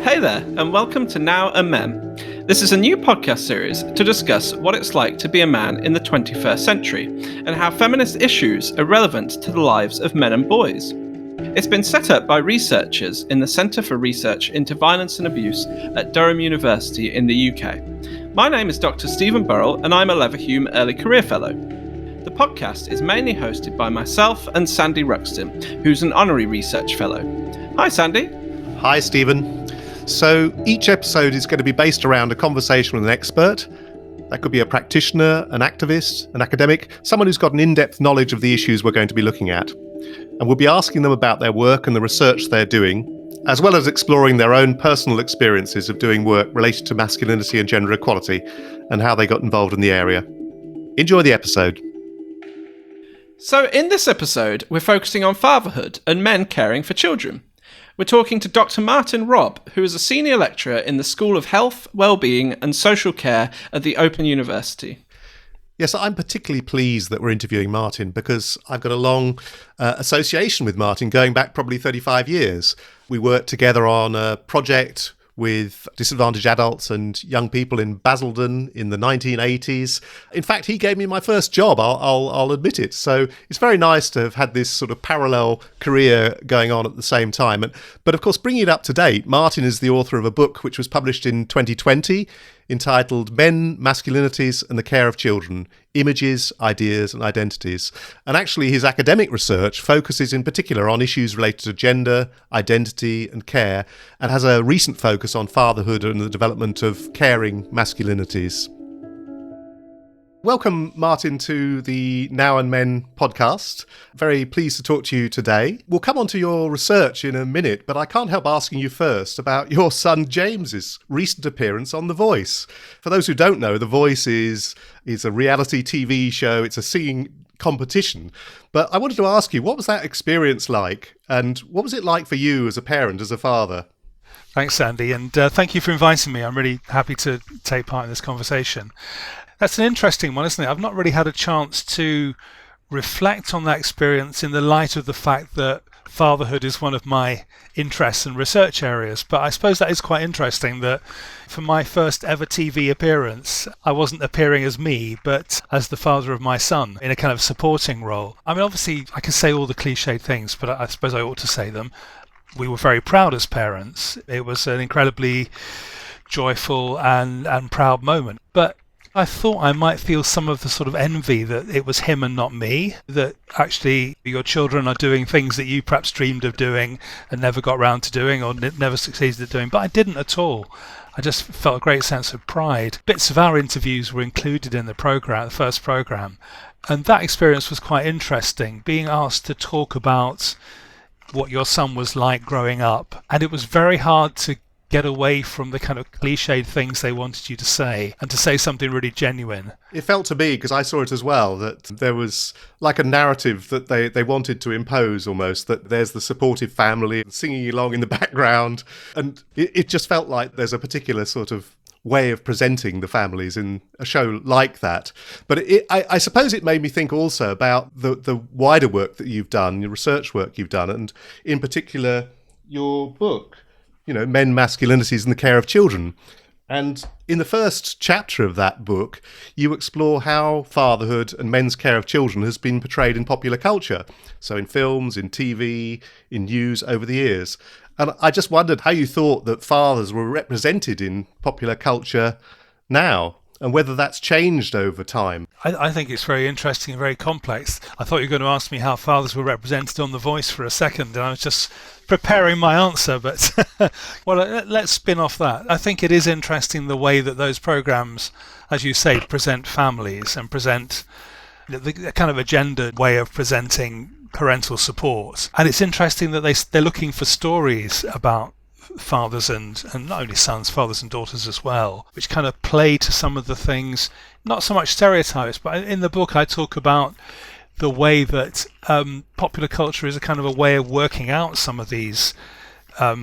Hey there, and welcome to Now and Men. This is a new podcast series to discuss what it's like to be a man in the 21st century and how feminist issues are relevant to the lives of men and boys. It's been set up by researchers in the Centre for Research into Violence and Abuse at Durham University in the UK. My name is Dr Stephen Burrell and I'm a Leverhulme Early Career Fellow. The podcast is mainly hosted by myself and Sandy Ruxton, who's an Honorary Research Fellow. Hi Sandy. Hi Stephen. So each episode is going to be based around a conversation with an expert. That could be a practitioner, an activist, an academic, someone who's got an in-depth knowledge of the issues we're going to be looking at. And we'll be asking them about their work and the research they're doing, as well as exploring their own personal experiences of doing work related to masculinity and gender equality and how they got involved in the area. Enjoy the episode. So in this episode, we're focusing on fatherhood and men caring for children. We're talking to Dr Martin Robb, who is a senior lecturer in the School of Health, Wellbeing and Social Care at the Open University. Yes, I'm particularly pleased that we're interviewing Martin because I've got a long association with Martin going back probably 35 years. We worked together on a project with disadvantaged adults and young people in Basildon in the 1980s. In fact, he gave me my first job, I'll admit it. So it's very nice to have had this sort of parallel career going on at the same time. But of course, bringing it up to date, Martin is the author of a book which was published in 2020 entitled Men, Masculinities and the Care of Children, Images, Ideas and Identities. And actually his academic research focuses in particular on issues related to gender, identity and care, and has a recent focus on fatherhood and the development of caring masculinities. Welcome, Martin, to the Now and Men podcast. Very pleased to talk to you today. We'll come on to your research in a minute, but I can't help asking you first about your son James's recent appearance on The Voice. For those who don't know, The Voice is a reality TV show. It's a singing competition. But I wanted to ask you, what was that experience like? And what was it like for you as a parent, as a father? Thanks, Sandy, and thank you for inviting me. I'm really happy to take part in this conversation. That's an interesting one, isn't it? I've not really had a chance to reflect on that experience in the light of the fact that fatherhood is one of my interests and research areas. But I suppose that is quite interesting that for my first ever TV appearance, I wasn't appearing as me, but as the father of my son in a kind of supporting role. I mean, obviously, I can say all the cliched things, but I suppose I ought to say them. We were very proud as parents. It was an incredibly joyful and proud moment. But I thought I might feel some of the sort of envy that it was him and not me, that actually your children are doing things that you perhaps dreamed of doing and never got round to doing or never succeeded at doing. But I didn't at all. I just felt a great sense of pride. Bits of our interviews were included in the first program. And that experience was quite interesting, being asked to talk about what your son was like growing up. And it was very hard to get away from the kind of cliched things they wanted you to say and to say something really genuine. It felt to me, because I saw it as well, that there was like a narrative that they wanted to impose almost, that there's the supportive family singing along in the background. And it just felt like there's a particular sort of way of presenting the families in a show like that. But I suppose it made me think also about the wider work that you've done, your research work you've done, and in particular your book, Men, Masculinities and the Care of Children. And in the first chapter of that book, you explore how fatherhood and men's care of children has been portrayed in popular culture. So in films, in TV, in news over the years. And I just wondered how you thought that fathers were represented in popular culture now, and whether that's changed over time. I think it's very interesting and very complex. I thought you were going to ask me how fathers were represented on The Voice for a second, and I was just preparing my answer, but well, let's spin off that. I think it is interesting the way that those programs, as you say, present families and present the kind of agenda way of presenting parental support. And it's interesting that they're looking for stories about fathers and not only sons, fathers and daughters as well, which kind of play to some of the things, not so much stereotypes, but in the book I talk about the way that popular culture is a kind of a way of working out some of these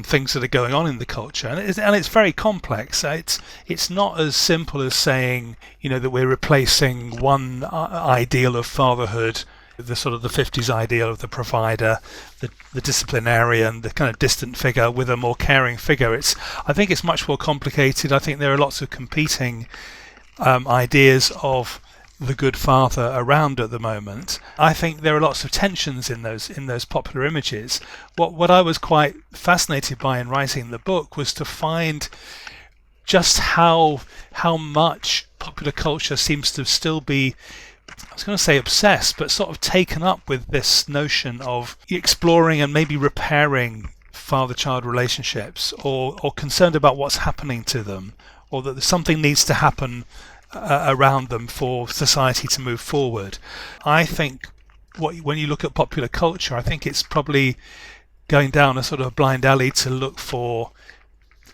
things that are going on in the culture, and it's very complex. It's not as simple as saying that we're replacing one ideal of fatherhood the sort of the 50s ideal of the provider, the disciplinarian, the kind of distant figure with a more caring figure. I think it's much more complicated. I think there are lots of competing ideas of the good father around at the moment. I think there are lots of tensions in those popular images. What I was quite fascinated by in writing the book was to find just how much popular culture seems to still be, I was going to say obsessed, but sort of taken up with this notion of exploring and maybe repairing father-child relationships, or concerned about what's happening to them, or that something needs to happen around them for society to move forward. I think when you look at popular culture, I think it's probably going down a sort of blind alley to look for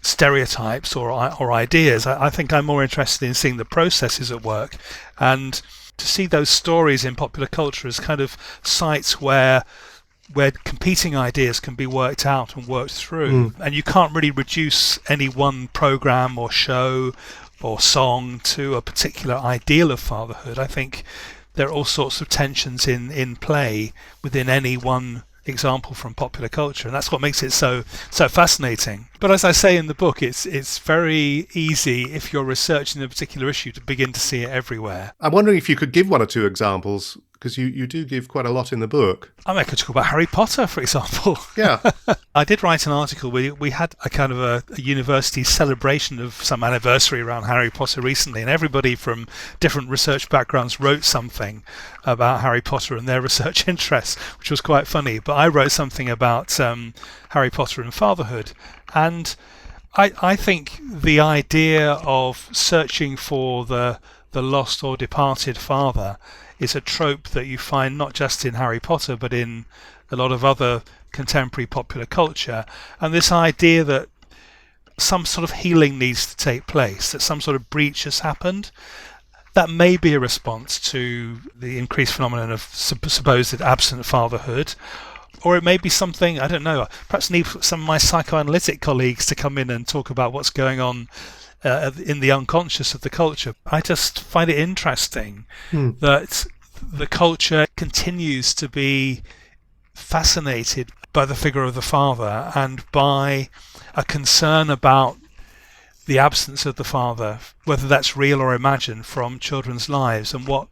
stereotypes or ideas. I think I'm more interested in seeing the processes at work, and to see those stories in popular culture as kind of sites where competing ideas can be worked out and worked through. And you can't really reduce any one program or show or song to a particular ideal of fatherhood. I think there are all sorts of tensions in play within any one example from popular culture, and that's what makes it so fascinating. But as I say in the book, it's very easy, if you're researching a particular issue, to begin to see it everywhere. I'm wondering if you could give one or two examples, because you do give quite a lot in the book. I could talk about Harry Potter, for example. Yeah. I did write an article where we had a kind of a university celebration of some anniversary around Harry Potter recently, and everybody from different research backgrounds wrote something about Harry Potter and their research interests, which was quite funny. But I wrote something about Harry Potter and fatherhood, and I think the idea of searching for the lost or departed father is a trope that you find not just in Harry Potter but in a lot of other contemporary popular culture, and this idea that some sort of healing needs to take place, that some sort of breach has happened. That may be a response to the increased phenomenon of supposed absent fatherhood, or it may be something, I don't know, perhaps need some of my psychoanalytic colleagues to come in and talk about what's going on in the unconscious of the culture. I just find it interesting that the culture continues to be fascinated by the figure of the father and by a concern about the absence of the father, whether that's real or imagined, from children's lives, and what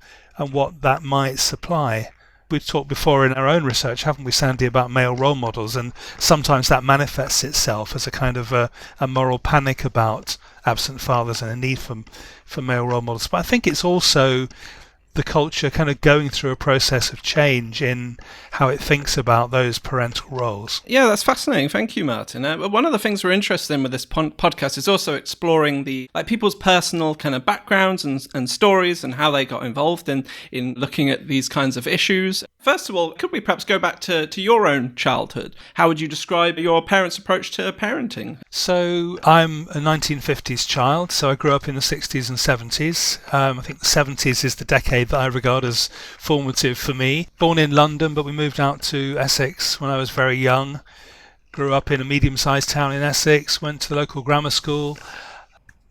that might supply. We've talked before in our own research, haven't we, Sandy, about male role models, and sometimes that manifests itself as a kind of a moral panic about absent fathers and a need for male role models. But I think it's also the culture kind of going through a process of change in how it thinks about those parental roles. Yeah, that's fascinating. Thank you, Martin. One of the things we're interested in with this podcast is also exploring people's personal kind of backgrounds and stories and how they got involved in looking at these kinds of issues. First of all, could we perhaps go back to your own childhood? How would you describe your parents' approach to parenting? So I'm a 1950s child, so I grew up in the 60s and 70s. I think the 70s is the decade that I regard as formative for me. Born in London, but we moved out to Essex when I was very young. Grew up in a medium-sized town in Essex, went to the local grammar school,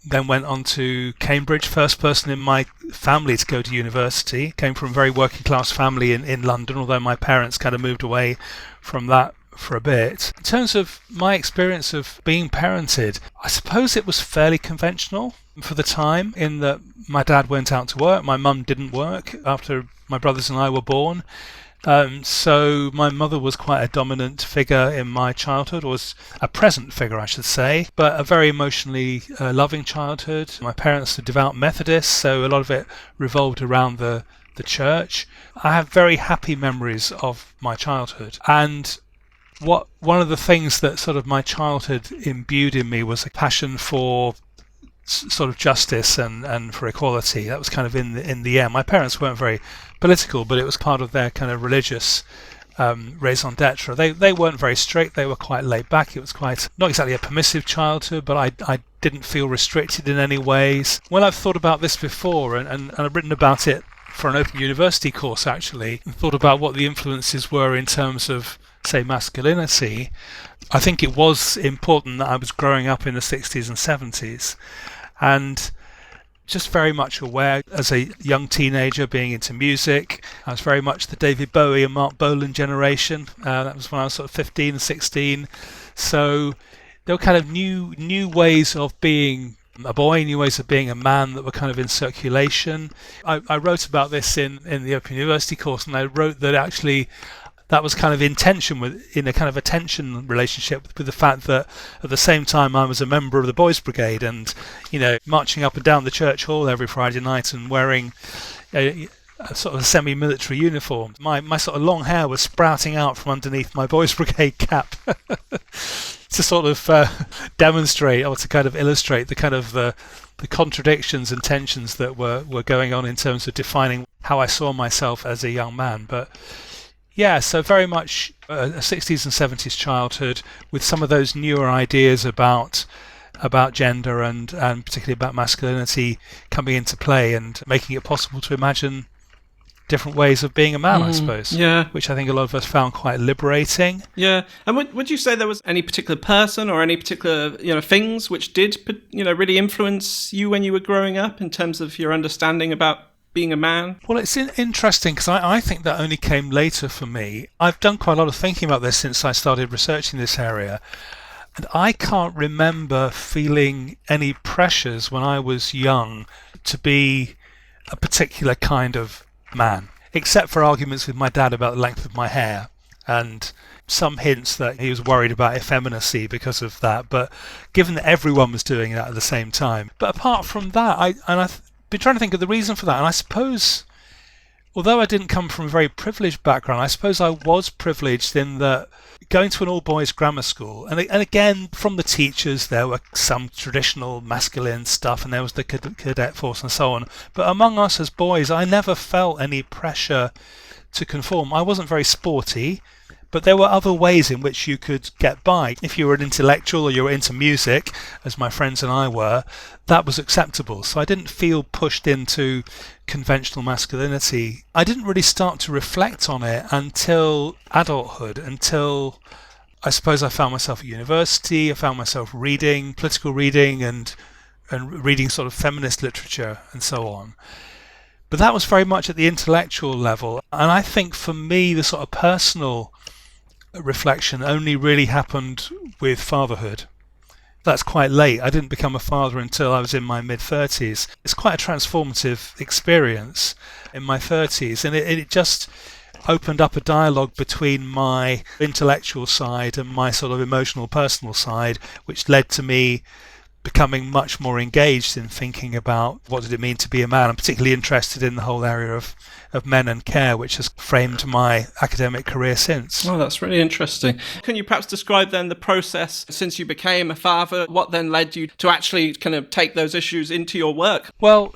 then went on to Cambridge, first person in my family to go to university. Came from a very working class family in London, although my parents kind of moved away from that for a bit. In terms of my experience of being parented, I suppose it was fairly conventional for the time, in that my dad went out to work, my mum didn't work after my brothers and I were born. So my mother was quite a dominant figure in my childhood, or was a present figure, I should say, but a very emotionally loving childhood. My parents are devout Methodists, so a lot of it revolved around the church. I have very happy memories of my childhood, and one of the things that sort of my childhood imbued in me was a passion for sort of justice and for equality. That was kind of in the air. My parents weren't very political, but it was part of their kind of religious raison d'etre. They weren't very strict. They were quite laid back. It was quite, not exactly a permissive childhood, but I didn't feel restricted in any ways. When I've thought about this before, and I've written about it for an Open University course actually, and thought about what the influences were in terms of, say, masculinity, I think it was important that I was growing up in the 60s and 70s. And just very much aware as a young teenager being into music. I was very much the David Bowie and Mark Bolan generation. That was when I was sort of 15 and 16. So there were kind of new ways of being a boy, new ways of being a man that were kind of in circulation. I wrote about this in the Open University course, and I wrote that actually that was kind of in a kind of a tension relationship with the fact that at the same time I was a member of the Boys Brigade and, marching up and down the church hall every Friday night and wearing a sort of a semi-military uniform. My sort of long hair was sprouting out from underneath my Boys Brigade cap to sort of demonstrate or to kind of illustrate the kind of the contradictions and tensions that were going on in terms of defining how I saw myself as a young man. But yeah, so very much a 60s and 70s childhood with some of those newer ideas about gender and particularly about masculinity coming into play and making it possible to imagine different ways of being a man, I suppose. Yeah. Which I think a lot of us found quite liberating. Yeah. And would you say there was any particular person or any particular, things which did, really influence you when you were growing up in terms of your understanding about being a man? Well, it's interesting because I think that only came later for me. I've done quite a lot of thinking about this since I started researching this area. And I can't remember feeling any pressures when I was young to be a particular kind of man, except for arguments with my dad about the length of my hair and some hints that he was worried about effeminacy because of that. But given that everyone was doing that at the same time. But apart from that, I've been trying to think of the reason for that. And I suppose, although I didn't come from a very privileged background, I suppose I was privileged in that going to an all-boys grammar school, and again, from the teachers, there were some traditional masculine stuff, and there was the cadet force and so on. But among us as boys, I never felt any pressure to conform. I wasn't very sporty, but there were other ways in which you could get by. If you were an intellectual or you were into music, as my friends and I were, that was acceptable. So I didn't feel pushed into conventional masculinity. I didn't really start to reflect on it until adulthood, until I suppose I found myself at university. I found myself reading political reading and reading sort of feminist literature and so on. But that was very much at the intellectual level. And I think for me, the sort of personal reflection only really happened with fatherhood. That's quite late. I didn't become a father until I was in my mid-30s. It's quite a transformative experience in my 30s, and it just opened up a dialogue between my intellectual side and my sort of emotional, personal side, which led to me becoming much more engaged in thinking about what did it mean to be a man. I'm particularly interested in the whole area of men and care, which has framed my academic career since. Oh, that's really interesting. Can you perhaps describe then the process since you became a father? What then led you to actually kind of take those issues into your work? Well,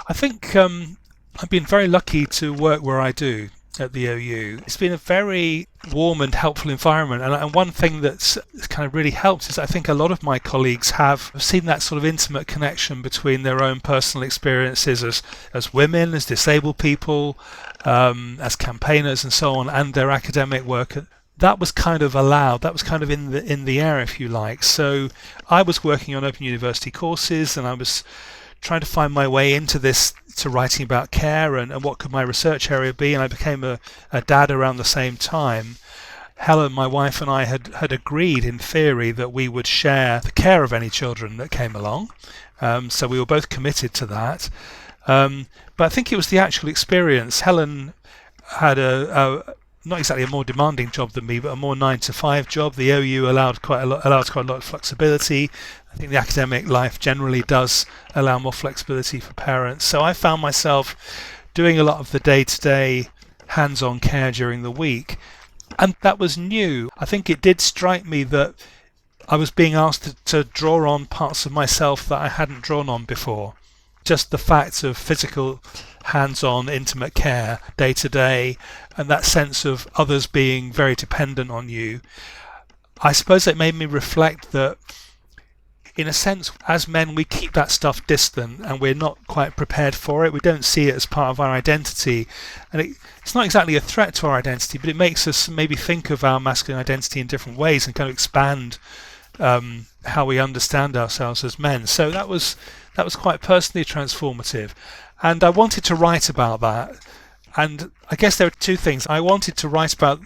I think I've been very lucky to work where I do at the OU. It's been a very warm and helpful environment, and one thing that's kind of really helped is I think a lot of my colleagues have seen that sort of intimate connection between their own personal experiences as women, as disabled people, as campaigners and so on, and their academic work. That was kind of allowed, that was kind of in the air, if you like. So I was working on Open University courses, and I was trying to find my way into this, to writing about care and what could my research area be, and I became a dad around the same time. Helen, my wife, and I had agreed in theory that we would share the care of any children that came along, so we were both committed to that. But I think it was the actual experience. Helen had a not exactly a more demanding job than me, but a more 9-to-5 job. The OU allows quite a lot of flexibility. I think the academic life generally does allow more flexibility for parents. So I found myself doing a lot of the day-to-day hands-on care during the week, and that was new. I think it did strike me that I was being asked to draw on parts of myself that I hadn't drawn on before. Just the fact of physical, hands-on, intimate care day to day, and that sense of others being very dependent on you. I suppose it made me reflect that, in a sense, as men, we keep that stuff distant and we're not quite prepared for it. We don't see it as part of our identity. And it's not exactly a threat to our identity, but it makes us maybe think of our masculine identity in different ways and kind of expand how we understand ourselves as men. So that was quite personally transformative, and I wanted to write about that. And I guess there are two things. I wanted to write about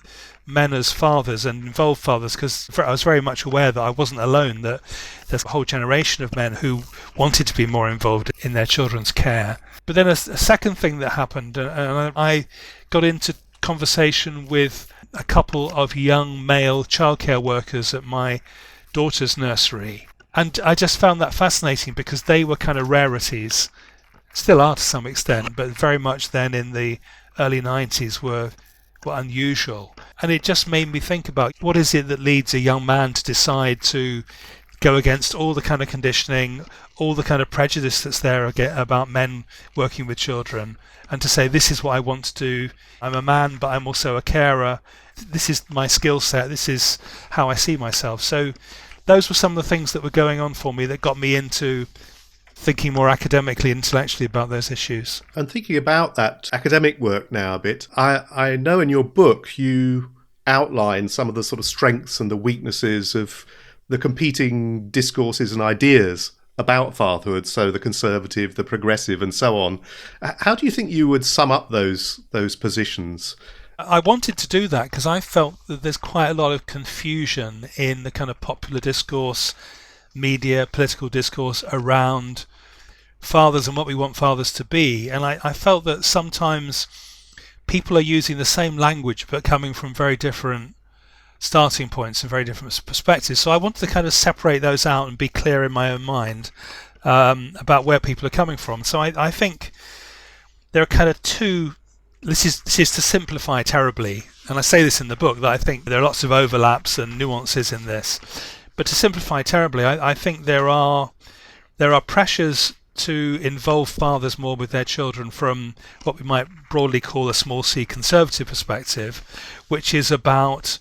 men as fathers and involved fathers because I was very much aware that I wasn't alone, that there's a whole generation of men who wanted to be more involved in their children's care. But then a second thing that happened, and I got into conversation with a couple of young male childcare workers at my daughter's nursery. And I just found that fascinating because they were kind of rarities, still are to some extent, but very much then in the early 90s were unusual. And it just made me think about what is it that leads a young man to decide to go against all the kind of conditioning, all the kind of prejudice that's there about men working with children, and to say, this is what I want to do. I'm a man, but I'm also a carer. This is my skill set. This is how I see myself. So those were some of the things that were going on for me that got me into thinking more academically, intellectually about those issues. And thinking about that academic work now a bit, I know in your book you outline some of the sort of strengths and the weaknesses of the competing discourses and ideas about fatherhood, so the conservative, the progressive, and so on. How do you think you would sum up those positions? I wanted to do that because I felt that there's quite a lot of confusion in the kind of popular discourse, media, political discourse around fathers and what we want fathers to be. And I felt that sometimes people are using the same language but coming from very different starting points and very different perspectives. So I wanted to kind of separate those out and be clear in my own mind about where people are coming from. So I think there are kind of two. This is to simplify terribly, and I say this in the book, that I think there are lots of overlaps and nuances in this. But to simplify terribly, I think there are pressures to involve fathers more with their children from what we might broadly call a small c conservative perspective, which is about,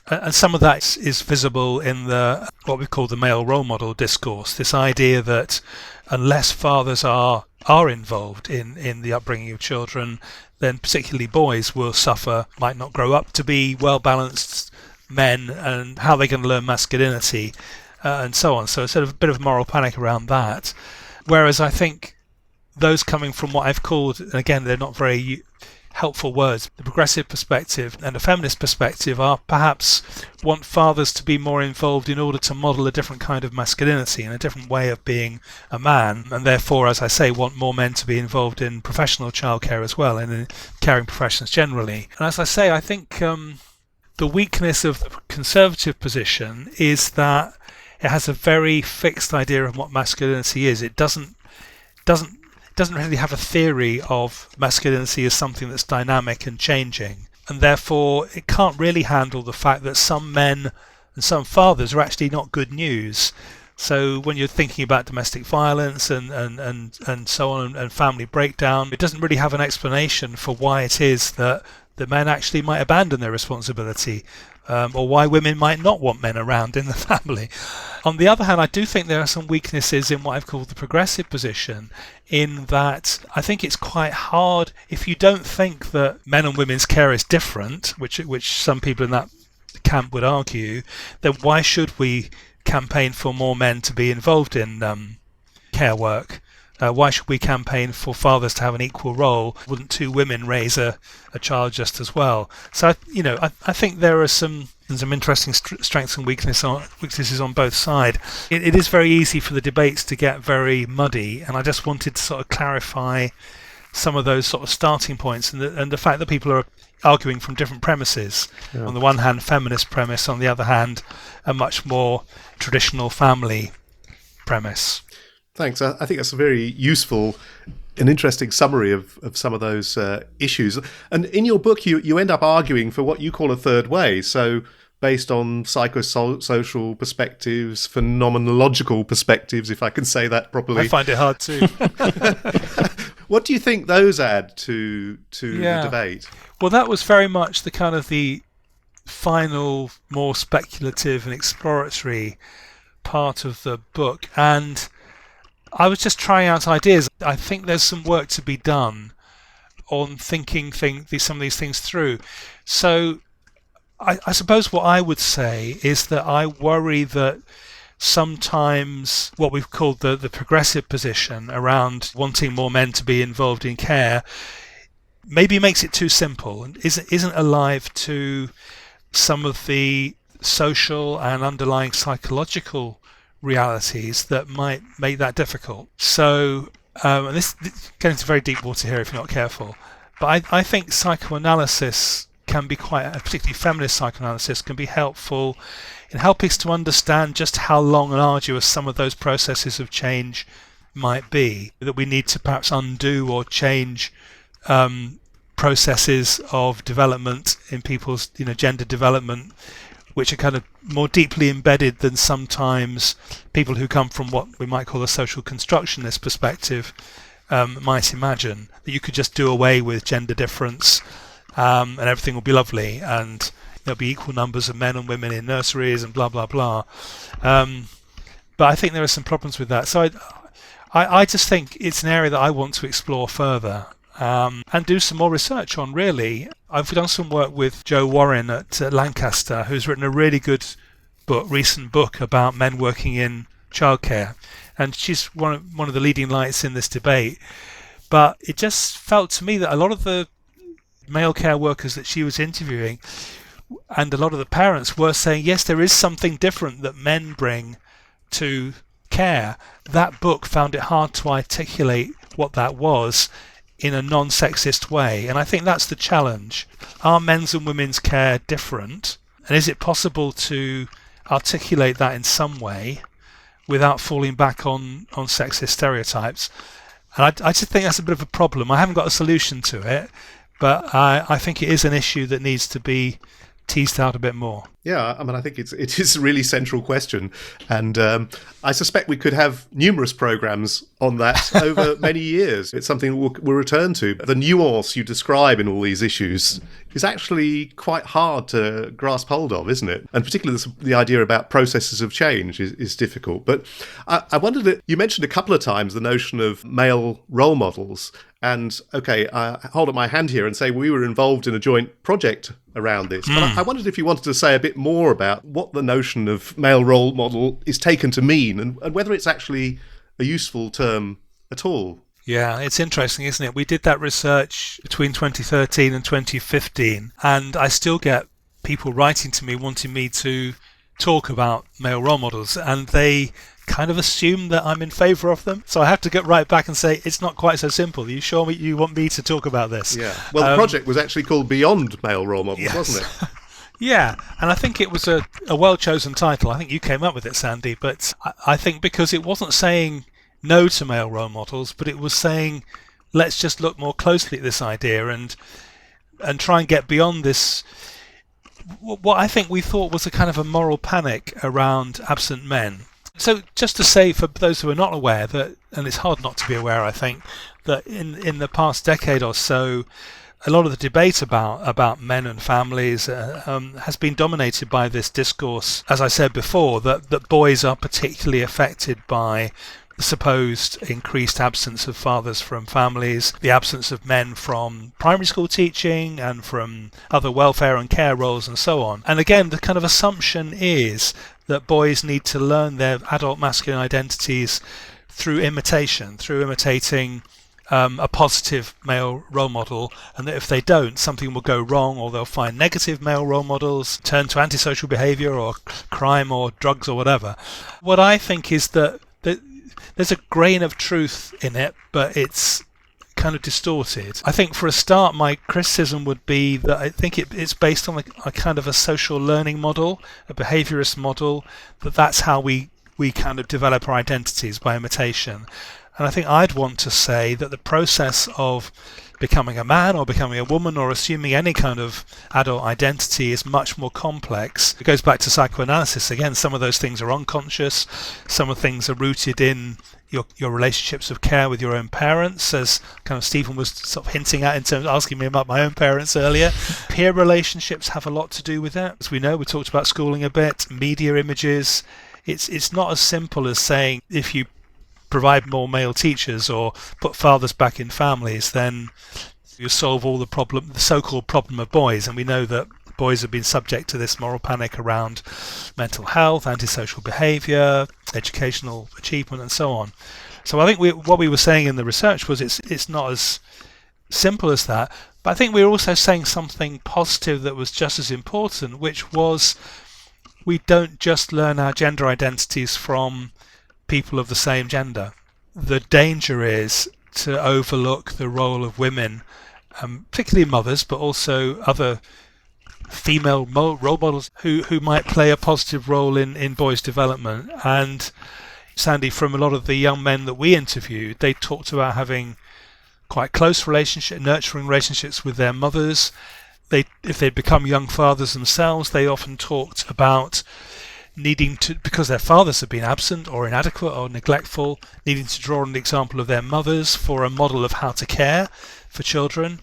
and some of that is visible in the what we call the male role model discourse, this idea that unless fathers are involved in the upbringing of children, then particularly boys will suffer, might not grow up to be well-balanced men, and how they're going to learn masculinity and so on. So sort of a bit of moral panic around that. Whereas I think those coming from what I've called, and again, they're not very helpful words, the progressive perspective and the feminist perspective are perhaps want fathers to be more involved in order to model a different kind of masculinity and a different way of being a man, and therefore, as I say, want more men to be involved in professional childcare as well and in caring professions generally. And as I say, I think the weakness of the conservative position is that it has a very fixed idea of what masculinity is. It doesn't really have a theory of masculinity as something that's dynamic and changing, and therefore it can't really handle the fact that some men and some fathers are actually not good news. So when you're thinking about domestic violence and so on, and family breakdown, it doesn't really have an explanation for why it is that the men actually might abandon their responsibility, or why women might not want men around in the family. On the other hand, I do think there are some weaknesses in what I've called the progressive position, in that I think it's quite hard, if you don't think that men and women's care is different, which some people in that camp would argue, then why should we campaign for more men to be involved in care work? Why should we campaign for fathers to have an equal role? Wouldn't two women raise a child just as well? So I think there are some interesting strengths and weaknesses on both sides. It is very easy for the debates to get very muddy, and I just wanted to sort of clarify some of those sort of starting points and the fact that people are arguing from different premises. Yeah. On the one hand, feminist premise; on the other hand, a much more traditional family premise. Thanks. I think that's a very useful and interesting summary of some of those issues. And in your book, you end up arguing for what you call a third way. So based on psychosocial perspectives, phenomenological perspectives, if I can say that properly. I find it hard too. What do you think those add to the debate? Well, that was very much the kind of the final, more speculative and exploratory part of the book. And I was just trying out ideas. I think there's some work to be done on thinking some of these things through. So I suppose what I would say is that I worry that sometimes what we've called the progressive position around wanting more men to be involved in care maybe makes it too simple and isn't alive to some of the social and underlying psychological realities that might make that difficult. So, and this getting into very deep water here if you're not careful, but I think psychoanalysis can be particularly feminist psychoanalysis, can be helpful in helping us to understand just how long and arduous some of those processes of change might be, that we need to perhaps undo or change processes of development in people's gender development, which are kind of more deeply embedded than sometimes people who come from what we might call a social constructionist perspective might imagine, that you could just do away with gender difference and everything will be lovely and there'll be equal numbers of men and women in nurseries and blah blah blah. But I think there are some problems with that. So I just think it's an area that I want to explore further and do some more research on, really. I've done some work with Jo Warren at Lancaster, who's written a really good recent book about men working in childcare, and she's one of the leading lights in this debate. But it just felt to me that a lot of the male care workers that she was interviewing and a lot of the parents were saying, yes, there is something different that men bring to care. That book found it hard to articulate what that was in a non-sexist way, and I think that's the challenge. Are men's and women's care different, and is it possible to articulate that in some way without falling back on sexist stereotypes? And I just think that's a bit of a problem. I haven't got a solution to it, but I think it is an issue that needs to be teased out a bit more. Yeah, I mean, I think it is a really central question, and I suspect we could have numerous programs on that over many years. It's something we'll return to. The nuance you describe in all these issues is actually quite hard to grasp hold of, isn't it? And particularly the idea about processes of change is difficult. But I wondered that you mentioned a couple of times the notion of male role models. And okay, I hold up my hand here and say we were involved in a joint project around this. But I wondered if you wanted to say a bit more about what the notion of male role model is taken to mean and whether it's actually a useful term at all. Yeah, it's interesting, isn't it? We did that research between 2013 and 2015, and I still get people writing to me wanting me to talk about male role models, and they kind of assume that I'm in favour of them. So I have to get right back and say, it's not quite so simple. Are you sure you want me to talk about this? Yeah. Well, the project was actually called Beyond Male Role Models, yes. Wasn't it? Yeah, and I think it was a well-chosen title. I think you came up with it, Sandy, but I think because it wasn't saying no to male role models, but it was saying, let's just look more closely at this idea and try and get beyond this, what I think we thought was a kind of a moral panic around absent men. So just to say, for those who are not aware, that, and it's hard not to be aware, I think, that in the past decade or so, a lot of the debate about men and families has been dominated by this discourse, as I said before, that boys are particularly affected by the supposed increased absence of fathers from families, the absence of men from primary school teaching and from other welfare and care roles and so on. And again, the kind of assumption is that boys need to learn their adult masculine identities through imitating a positive male role model, and that if they don't, something will go wrong, or they'll find negative male role models, turn to antisocial behaviour or crime or drugs or whatever. What I think is that there's a grain of truth in it, but it's kind of distorted. I think for a start, my criticism would be that I think it's based on a kind of a social learning model, a behaviourist model, that's how we kind of develop our identities, by imitation. And I think I'd want to say that the process of becoming a man or becoming a woman or assuming any kind of adult identity is much more complex. It goes back to psychoanalysis again. Some of those things are unconscious, some of the things are rooted in your relationships of care with your own parents, as kind of Stephen was sort of hinting at in terms of asking me about my own parents earlier. Peer relationships have a lot to do with it. As we know, we talked about schooling a bit, media images. It's not as simple as saying if you provide more male teachers or put fathers back in families, then you solve all the so-called problem of boys, and we know that boys have been subject to this moral panic around mental health, antisocial behaviour, educational achievement, and so on. So I think what we were saying in the research was it's not as simple as that, but I think we were also saying something positive that was just as important, which was we don't just learn our gender identities from people of the same gender. The danger is to overlook the role of women, particularly mothers, but also other female role models who might play a positive role in boys' development. And Sandy, from a lot of the young men that we interviewed, they talked about having quite close nurturing relationships with their mothers. If they'd become young fathers themselves, they often talked about needing to, because their fathers have been absent or inadequate or neglectful, needing to draw on the example of their mothers for a model of how to care for children.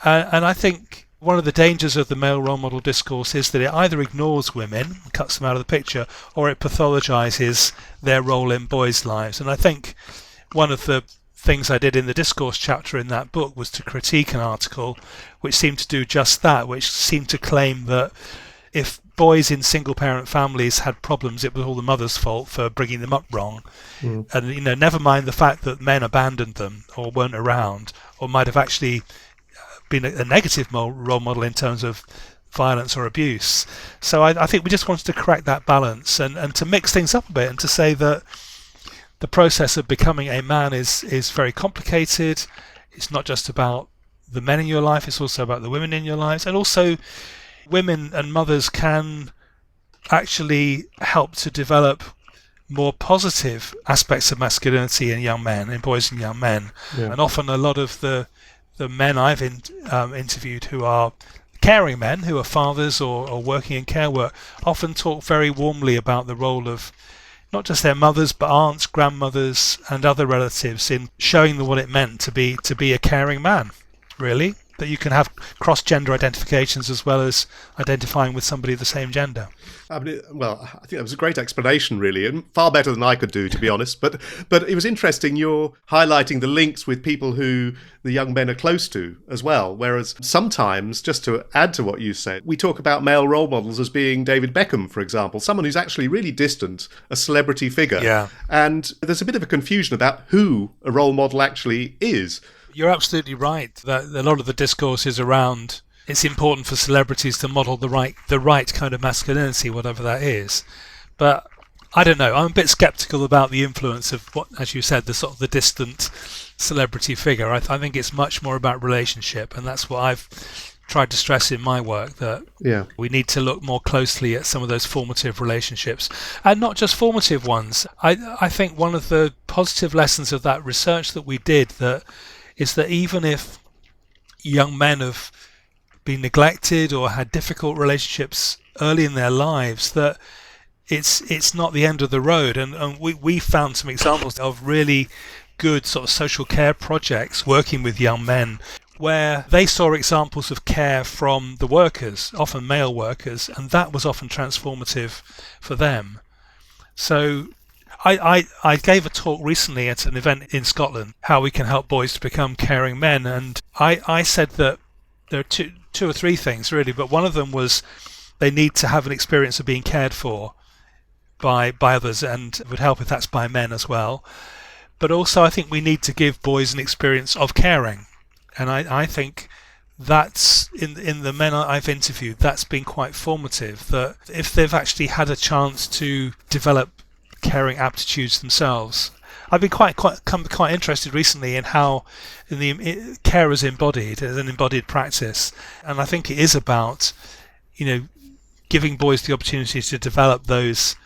And I think one of the dangers of the male role model discourse is that it either ignores women, cuts them out of the picture, or it pathologizes their role in boys' lives. And I think one of the things I did in the discourse chapter in that book was to critique an article which seemed to do just that, which seemed to claim that if boys in single-parent families had problems, it was all the mother's fault for bringing them up wrong. And never mind the fact that men abandoned them or weren't around, or might have actually been a negative role model in terms of violence or abuse. So I think we just wanted to correct that balance and to mix things up a bit, and to say that the process of becoming a man is very complicated. It's not just about the men in your life, it's also about the women in your lives. And also women and mothers can actually help to develop more positive aspects of masculinity in young men, in boys and young men. Yeah. And often a lot of the men I've interviewed who are caring men, who are fathers or working in care work, often talk very warmly about the role of not just their mothers, but aunts, grandmothers, and other relatives in showing them what it meant to be a caring man, really. That you can have cross-gender identifications as well as identifying with somebody of the same gender. I think that was a great explanation, really, and far better than I could do, to be honest. But it was interesting you're highlighting the links with people who the young men are close to as well. Whereas sometimes, just to add to what you said, we talk about male role models as being David Beckham, for example, someone who's actually really distant, a celebrity figure. Yeah. And there's a bit of a confusion about who a role model actually is. You're absolutely right that a lot of the discourse is around it's important for celebrities to model the right kind of masculinity, whatever that is. But I don't know. I'm a bit sceptical about the influence of what, as you said, the sort of the distant celebrity figure. I think it's much more about relationship, and that's what I've tried to stress in my work, that we need to look more closely at some of those formative relationships, and not just formative ones. I think one of the positive lessons of that research that we did is that even if young men have been neglected or had difficult relationships early in their lives, that it's not the end of the road. And we found some examples of really good sort of social care projects working with young men where they saw examples of care from the workers, often male workers, and that was often transformative for them. So I gave a talk recently at an event in Scotland, how we can help boys to become caring men, and I said that there are two or three things really, but one of them was they need to have an experience of being cared for by others, and it would help if that's by men as well. But also I think we need to give boys an experience of caring, and I think that's in the men I've interviewed, that's been quite formative, that if they've actually had a chance to develop caring aptitudes themselves. I've been quite interested recently in how care is embodied as an embodied practice, and I think it is about giving boys the opportunity to develop those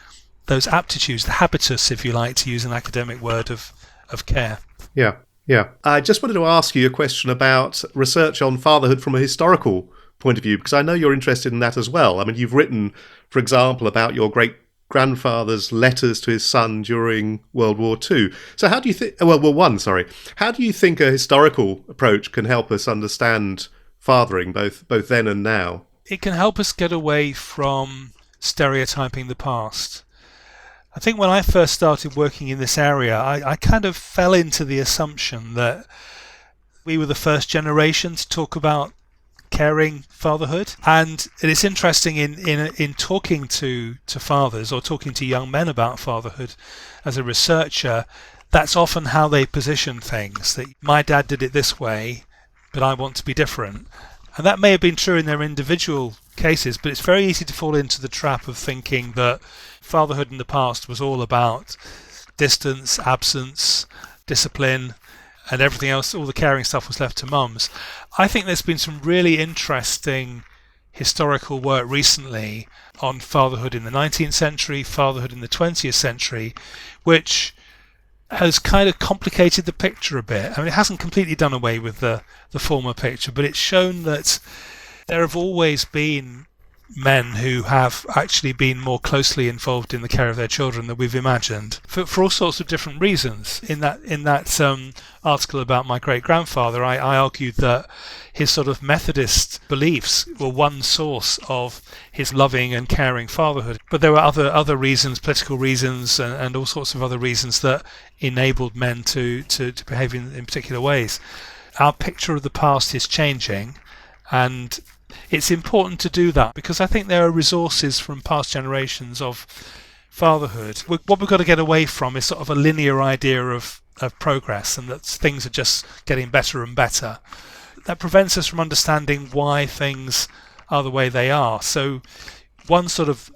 aptitudes, the habitus, if you like, to use an academic word of care. Yeah. I just wanted to ask you a question about research on fatherhood from a historical point of view, because I know you're interested in that as well. I mean, you've written, for example, about your great-grandfather's letters to his son during World War II. So how do you think... World War I, sorry. How do you think a historical approach can help us understand fathering, both then and now? It can help us get away from stereotyping the past. I think when I first started working in this area, I kind of fell into the assumption that We were the first generation to talk about caring fatherhood, and it is interesting in talking to fathers or talking to young men about fatherhood as a researcher, that's often how they position things, that my dad did it this way but I want to be different. And that may have been true in their individual cases, but it's very easy to fall into the trap of thinking that fatherhood in the past was all about distance, absence, discipline, and everything else, all the caring stuff was left to mums. I think there's been some really interesting historical work recently on fatherhood in the 19th century, fatherhood in the 20th century, which has kind of complicated the picture a bit. I mean, it hasn't completely done away with the former picture, but it's shown that there have always been men who have actually been more closely involved in the care of their children than we've imagined, for all sorts of different reasons. In that article about my great-grandfather, I argued that his sort of Methodist beliefs were one source of his loving and caring fatherhood, but there were other reasons, political reasons, and all sorts of other reasons that enabled men to behave in particular ways. Our picture of the past is changing, and it's important to do that because I think there are resources from past generations of fatherhood. What we've got to get away from is sort of a linear idea of progress, and that things are just getting better and better. That prevents us from understanding why things are the way they are. So one sort of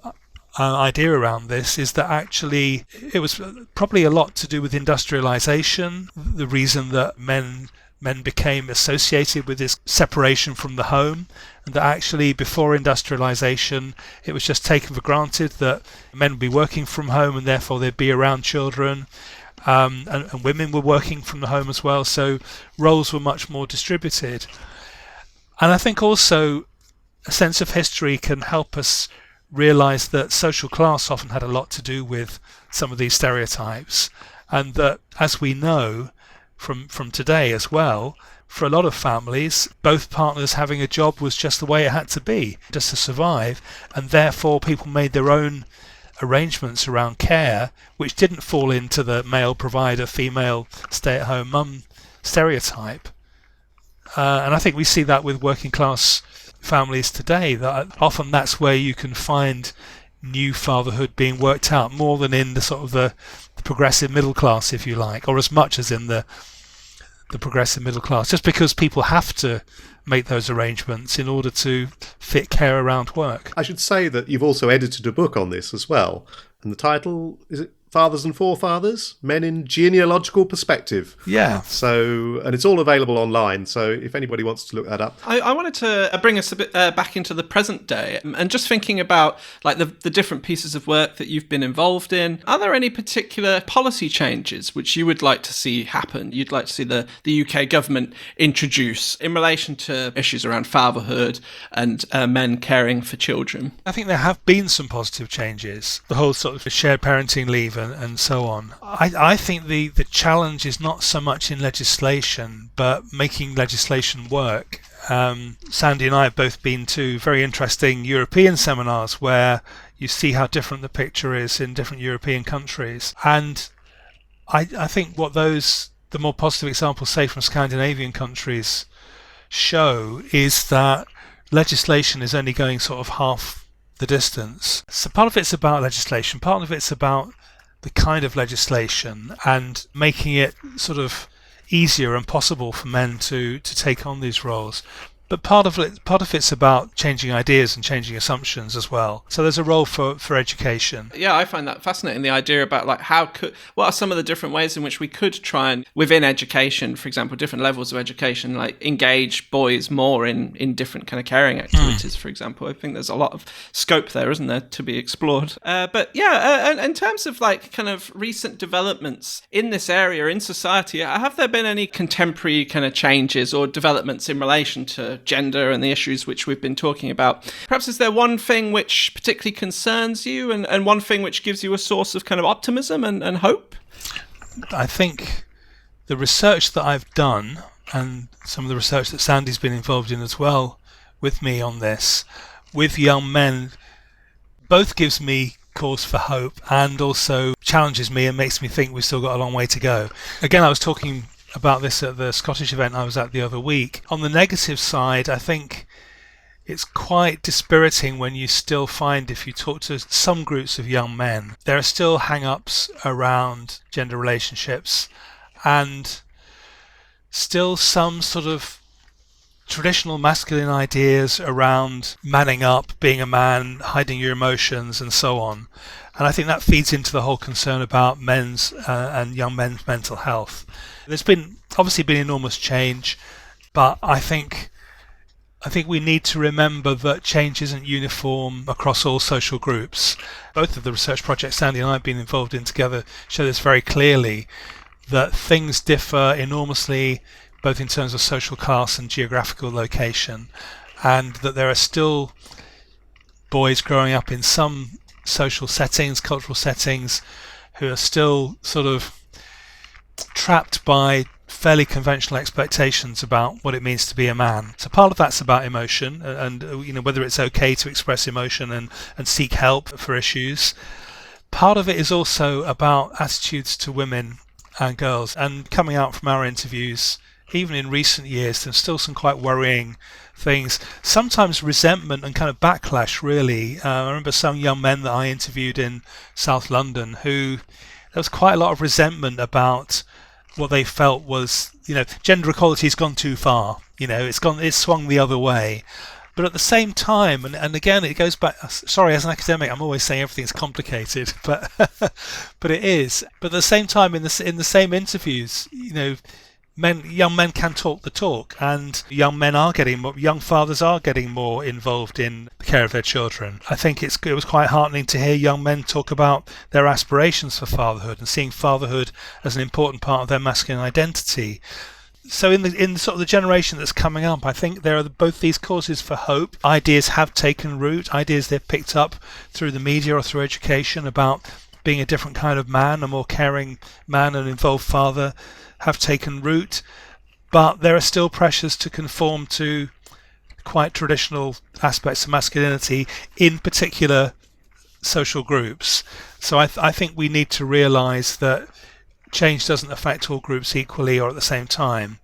idea around this is that actually it was probably a lot to do with industrialization, the reason that men became associated with this separation from the home, and that actually before industrialization it was just taken for granted that men would be working from home and therefore they'd be around children, and women were working from the home as well, so roles were much more distributed. And I think also a sense of history can help us realize that social class often had a lot to do with some of these stereotypes, and that, as we know from today as well, for a lot of families, both partners having a job was just the way it had to be, just to survive, and therefore people made their own arrangements around care, which didn't fall into the male provider, female stay-at-home mum stereotype. And I think we see that with working class families today, that often that's where you can find new fatherhood being worked out more than in the sort of the progressive middle class, if you like, or as much as in the progressive middle class, just because people have to make those arrangements in order to fit care around work. I should say that you've also edited a book on this as well, and the title, is it Fathers and Forefathers? Men in Genealogical Perspective. Yeah. So, and it's all available online, so if anybody wants to look that up. I wanted to bring us a bit back into the present day, and just thinking about like the different pieces of work that you've been involved in. Are there any particular policy changes which you would like to see happen? You'd like to see the UK government introduce in relation to issues around fatherhood and men caring for children? I think there have been some positive changes. The whole sort of shared parenting leave and so on. I think the challenge is not so much in legislation, but making legislation work. Sandy and I have both been to very interesting European seminars where you see how different the picture is in different European countries. And I think what the more positive examples, say from Scandinavian countries, show is that legislation is only going sort of half the distance. So part of it's about legislation, part of it's about the kind of legislation and making it sort of easier and possible for men to take on these roles. But part of it's about changing ideas and changing assumptions as well. So there's a role for education. Yeah, I find that fascinating, the idea about like what are some of the different ways in which we could try and, within education, for example, different levels of education, like engage boys more in different kind of caring activities, for example. I think there's a lot of scope there, isn't there, to be explored. But yeah, in terms of like kind of recent developments in this area in society, have there been any contemporary kind of changes or developments in relation to gender and the issues which we've been talking about? Perhaps is there one thing which particularly concerns you and one thing which gives you a source of kind of optimism and hope? I think the research that I've done and some of the research that Sandy's been involved in as well with me on this, with young men, both gives me cause for hope and also challenges me and makes me think we've still got a long way to go. Again, I was talking about this at the Scottish event I was at the other week. On the negative side, I think it's quite dispiriting when you still find, if you talk to some groups of young men, there are still hang-ups around gender relationships and still some sort of traditional masculine ideas around manning up, being a man, hiding your emotions and so on. And I think that feeds into the whole concern about men's and young men's mental health. There's obviously been enormous change, but I think we need to remember that change isn't uniform across all social groups. Both of the research projects Sandy and I have been involved in together show this very clearly, that things differ enormously, both in terms of social class and geographical location, and that there are still boys growing up in some social settings, cultural settings, who are still sort of trapped by fairly conventional expectations about what it means to be a man. So part of that's about emotion and whether it's okay to express emotion and seek help for issues. Part of it is also about attitudes to women and girls, and coming out from our interviews, even in recent years, there's still some quite worrying things, sometimes resentment and kind of backlash, really. I remember some young men that I interviewed in South London who there was quite a lot of resentment about what they felt was, gender equality's gone too far. It's swung the other way. But at the same time, and again, it goes back. Sorry, as an academic, I'm always saying everything's complicated, but but it is. But at the same time, in the same interviews, young men can talk the talk, and young fathers are getting more involved in the care of their children. I think it was quite heartening to hear young men talk about their aspirations for fatherhood and seeing fatherhood as an important part of their masculine identity. So in sort of the generation that's coming up, I think there are both these causes for hope. Ideas have taken root, ideas they've picked up through the media or through education about being a different kind of man, a more caring man, an involved father, have taken root, but there are still pressures to conform to quite traditional aspects of masculinity in particular social groups. So I think we need to realise that change doesn't affect all groups equally or at the same time.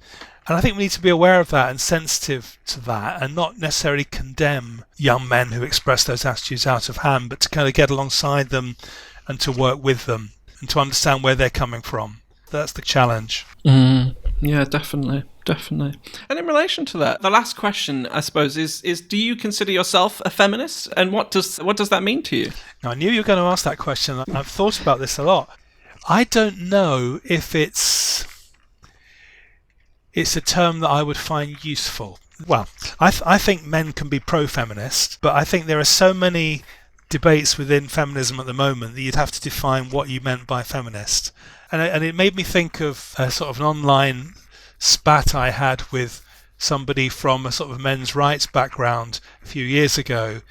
And I think we need to be aware of that and sensitive to that, and not necessarily condemn young men who express those attitudes out of hand, but to kind of get alongside them and to work with them and to understand where they're coming from. That's the challenge. Yeah, definitely. And in relation to that, the last question, I suppose, is do you consider yourself a feminist? And what does that mean to you? Now, I knew you were going to ask that question. I've thought about this a lot. I don't know if it's a term that I would find useful. Well, I think men can be pro-feminist, but I think there are so many debates within feminism at the moment that you'd have to define what you meant by feminist. And it made me think of a sort of an online spat I had with somebody from a sort of men's rights background a few years ago,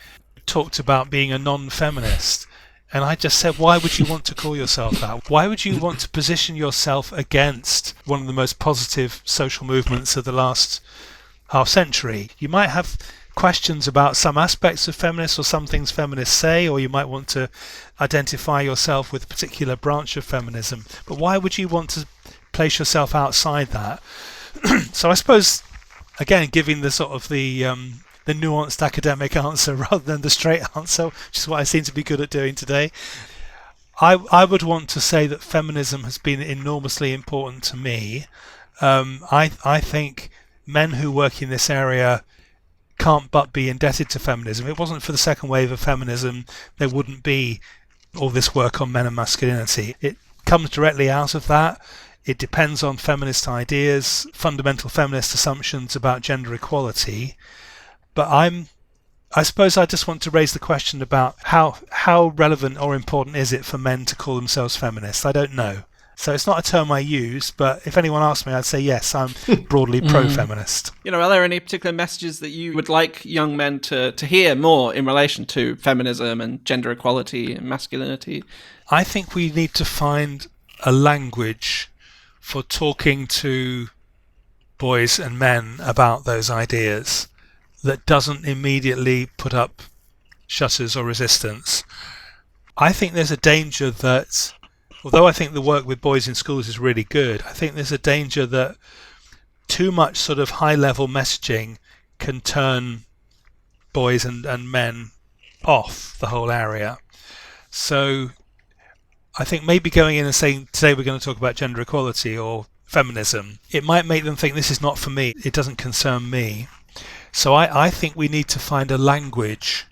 talked about being a non-feminist. And I just said, why would you want to call yourself that? Why would you want to position yourself against one of the most positive social movements of the last half century? You might have questions about some aspects of feminists or some things feminists say, or you might want to identify yourself with a particular branch of feminism. But why would you want to place yourself outside that? So I suppose, again, giving the sort of the nuanced academic answer rather than the straight answer, which is what I seem to be good at doing today, I would want to say that feminism has been enormously important to me. I think men who work in this area can't but be indebted to feminism. If it wasn't for the second wave of feminism, there wouldn't be all this work on men and masculinity. It comes directly out of that. It depends on feminist ideas, fundamental feminist assumptions about gender equality. But I suppose I just want to raise the question about how relevant or important is it for men to call themselves feminists? I don't know. So it's not a term I use, but if anyone asked me, I'd say yes, I'm broadly pro-feminist. Are there any particular messages that you would like young men to hear more in relation to feminism and gender equality and masculinity? I think we need to find a language for talking to boys and men about those ideas that doesn't immediately put up shutters or resistance. I think there's a danger that although I think the work with boys in schools is really good, I think there's a danger that too much sort of high-level messaging can turn boys and men off the whole area. So I think maybe going in and saying, today we're going to talk about gender equality or feminism, it might make them think this is not for me, it doesn't concern me. So I think we need to find a language.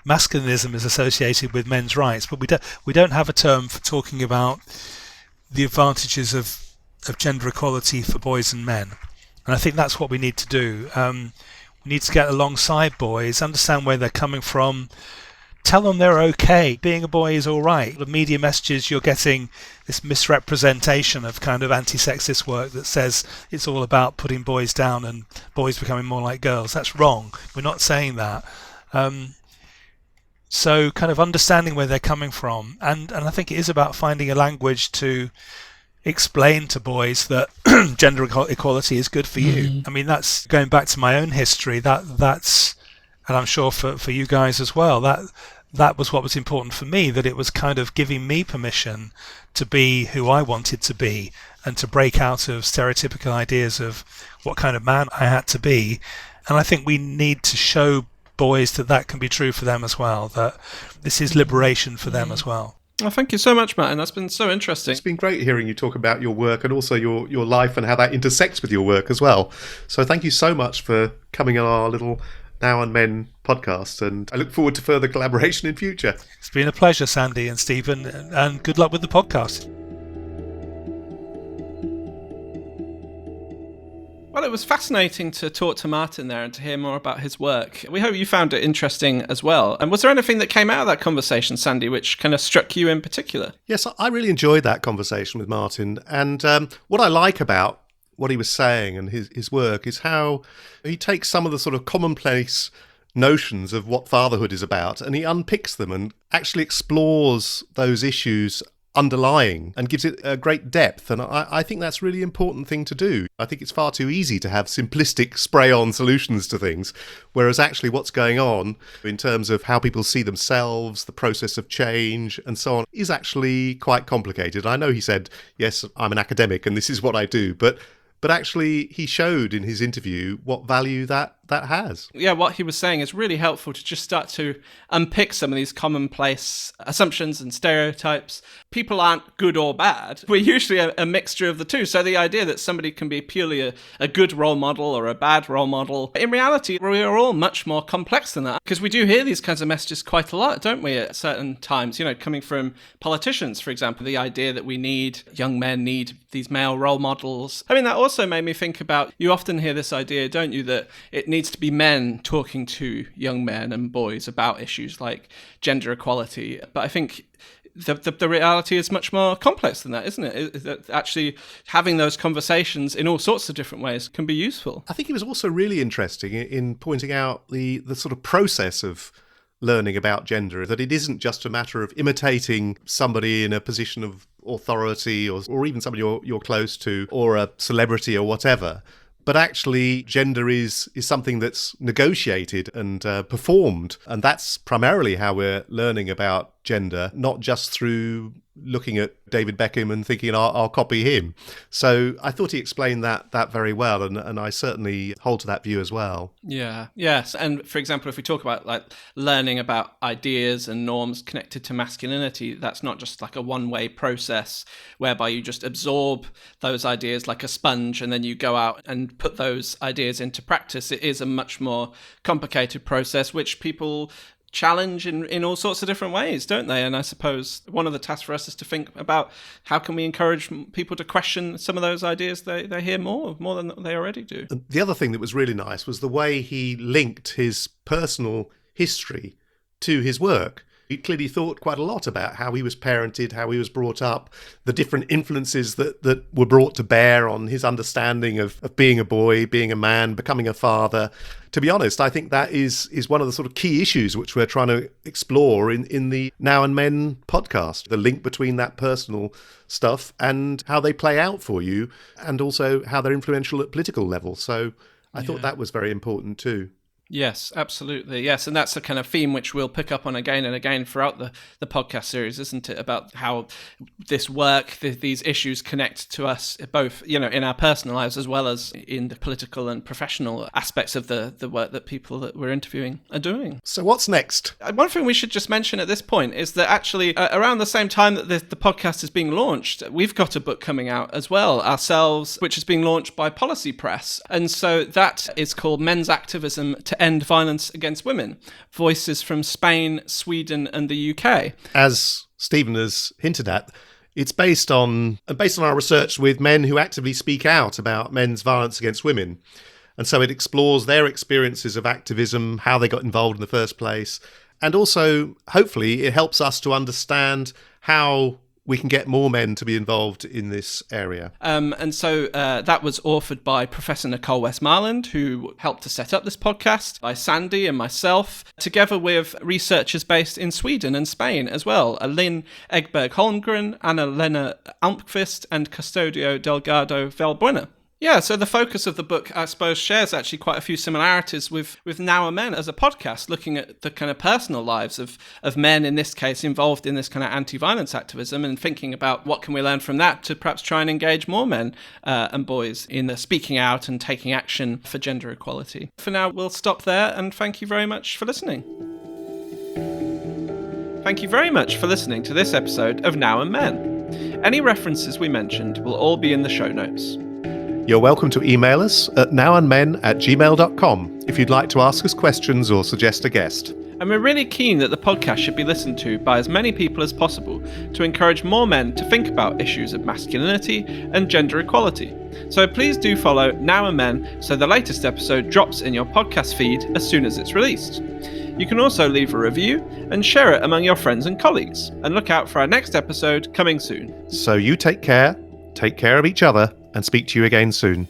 Masculinism is associated with men's rights, but we don't have a term for talking about the advantages of gender equality for boys and men. And I think that's what we need to do. We need to get alongside boys, understand where they're coming from, tell them they're okay. Being a boy is all right. The media messages, you're getting this misrepresentation of kind of anti-sexist work that says it's all about putting boys down and boys becoming more like girls. That's wrong. We're not saying that. So kind of understanding where they're coming from. And I think it is about finding a language to explain to boys that gender equality is good for you. I mean, that's going back to my own history. That's and I'm sure for you guys as well, that was what was important for me, that it was kind of giving me permission to be who I wanted to be and to break out of stereotypical ideas of what kind of man I had to be. And I think we need to show boys that can be true for them as well, that this is liberation for them as well. Well, thank you so much, Martin. That's been so interesting. It's been great hearing you talk about your work and also your life and how that intersects with your work as well. So thank you so much for coming on our little Now and Men podcast, and I look forward to further collaboration in future. It's been a pleasure, Sandy and Stephen, and good luck with the podcast. Well, it was fascinating to talk to Martin there and to hear more about his work. We hope you found it interesting as well. And was there anything that came out of that conversation, Sandy, which kind of struck you in particular? Yes, I really enjoyed that conversation with Martin. And what I like about what he was saying and his work is how he takes some of the sort of commonplace notions of what fatherhood is about and he unpicks them and actually explores those issues underlying and gives it a great depth. And I think that's a really important thing to do. I think it's far too easy to have simplistic spray-on solutions to things, whereas actually what's going on in terms of how people see themselves, the process of change and so on is actually quite complicated. I know he said, yes, I'm an academic and this is what I do, but actually he showed in his interview what value that has. Yeah, what he was saying is really helpful to just start to unpick some of these commonplace assumptions and stereotypes. People aren't good or bad. We're usually a mixture of the two. So the idea that somebody can be purely a good role model or a bad role model, in reality, we are all much more complex than that, because we do hear these kinds of messages quite a lot, don't we, at certain times, coming from politicians, for example, the idea that young men need these male role models. I mean, that also made me think about, you often hear this idea, don't you, that it needs to be men talking to young men and boys about issues like gender equality. But I think the reality is much more complex than that, isn't it? That actually having those conversations in all sorts of different ways can be useful. I think it was also really interesting in pointing out the sort of process of learning about gender, that it isn't just a matter of imitating somebody in a position of authority or even somebody you're close to or a celebrity or whatever. But actually, gender is something that's negotiated and performed. And that's primarily how we're learning about gender, not just through looking at David Beckham and thinking, I'll copy him. So I thought he explained that very well, and I certainly hold to that view as well. Yeah, yes. And for example, if we talk about like learning about ideas and norms connected to masculinity, that's not just like a one-way process whereby you just absorb those ideas like a sponge and then you go out and put those ideas into practice. It is a much more complicated process, which people challenge in all sorts of different ways, don't they? And I suppose one of the tasks for us is to think about how can we encourage people to question some of those ideas they hear more than they already do. The other thing that was really nice was the way he linked his personal history to his work. He clearly thought quite a lot about how he was parented, how he was brought up, the different influences that were brought to bear on his understanding of being a boy, being a man, becoming a father. To be honest, I think that is one of the sort of key issues which we're trying to explore in the Now and Men podcast, the link between that personal stuff and how they play out for you, and also how they're influential at political level. So I thought that was very important too. Yes, absolutely. Yes. And that's a kind of theme which we'll pick up on again and again throughout the podcast series, isn't it? About how this work, these issues connect to us both, in our personal lives as well as in the political and professional aspects of the work that people that we're interviewing are doing. So what's next? One thing we should just mention at this point is that actually around the same time that the podcast is being launched, we've got a book coming out as well ourselves, which is being launched by Policy Press. And so that is called Men's Activism to End Violence Against Women, Voices from Spain, Sweden and the UK. As Stephen has hinted at, it's based on our research with men who actively speak out about men's violence against women. And so it explores their experiences of activism, how they got involved in the first place, and also, hopefully, it helps us to understand how we can get more men to be involved in this area. And so that was authored by Professor Nicole Westmarland, who helped to set up this podcast, by Sandy and myself, together with researchers based in Sweden and Spain as well, Lynn Egberg-Holmgren, Anna-Lena Almqvist, and Custodio Delgado Valbuena. Yeah, so the focus of the book, I suppose, shares actually quite a few similarities with Now a Men as a podcast, looking at the kind of personal lives of men, in this case, involved in this kind of anti-violence activism, and thinking about what can we learn from that to perhaps try and engage more men and boys in the speaking out and taking action for gender equality. For now, we'll stop there, and thank you very much for listening. Thank you very much for listening to this episode of Now and Men. Any references we mentioned will all be in the show notes. You're welcome to email us at nowandmen@gmail.com if you'd like to ask us questions or suggest a guest. And we're really keen that the podcast should be listened to by as many people as possible to encourage more men to think about issues of masculinity and gender equality. So please do follow Now and Men so the latest episode drops in your podcast feed as soon as it's released. You can also leave a review and share it among your friends and colleagues. And look out for our next episode coming soon. So you take care of each other, and speak to you again soon.